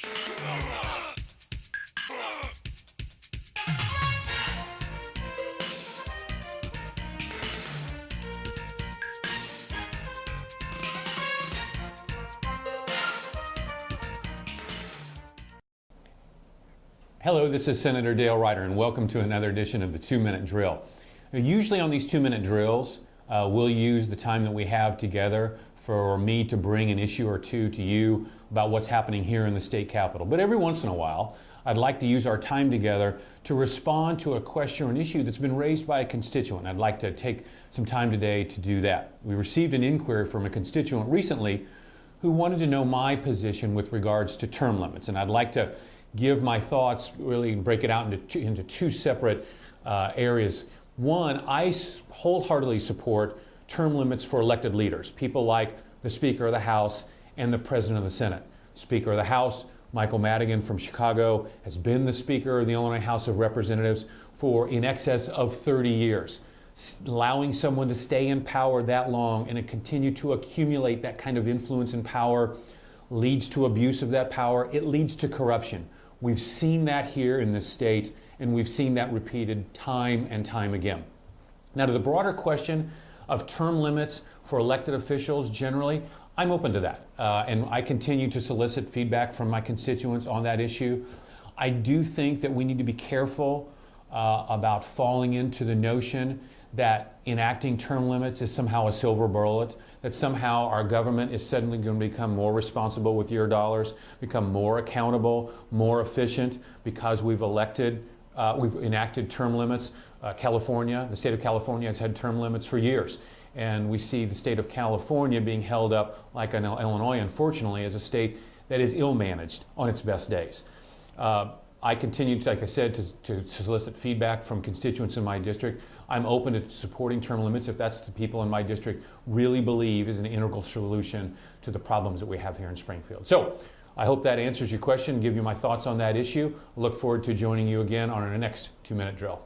Hello, this is Senator Dale Ryder, and welcome to another edition of the 2-Minute Drill. Now, usually on these 2-minute drills, we'll use the time that we have together for me to bring an issue or two to you about what's happening here in the state capitol. But every once in a while, I'd like to use our time together to respond to a question or an issue that's been raised by a constituent. I'd like to take some time today to do that. We received an inquiry from a constituent recently who wanted to know my position with regards to term limits, and I'd like to give my thoughts, really break it out into two separate areas. One, I wholeheartedly support term limits for elected leaders, people like the Speaker of the House and the President of the Senate. Speaker of the House, Michael Madigan from Chicago, has been the Speaker of the Illinois House of Representatives for in excess of 30 years. Allowing someone to stay in power that long and to continue to accumulate that kind of influence and power leads to abuse of that power. It leads to corruption. We've seen that here in this state, and we've seen that repeated time and time again. Now, to the broader question of term limits for elected officials generally, I'm open to that, and I continue to solicit feedback from my constituents on that issue. I do think that we need to be careful about falling into the notion that enacting term limits is somehow a silver bullet, that somehow our government is suddenly going to become more responsible with your dollars, become more accountable, more efficient because we've enacted term limits. California, the state of California has had term limits for years. And we see the state of California being held up like in Illinois, unfortunately, as a state that is ill-managed on its best days. I continue, like I said, to solicit feedback from constituents in my district. I'm open to supporting term limits if that's the people in my district really believe is an integral solution to the problems that we have here in Springfield. So I hope that answers your question, give you my thoughts on that issue. Look forward to joining you again on our next 2-minute drill.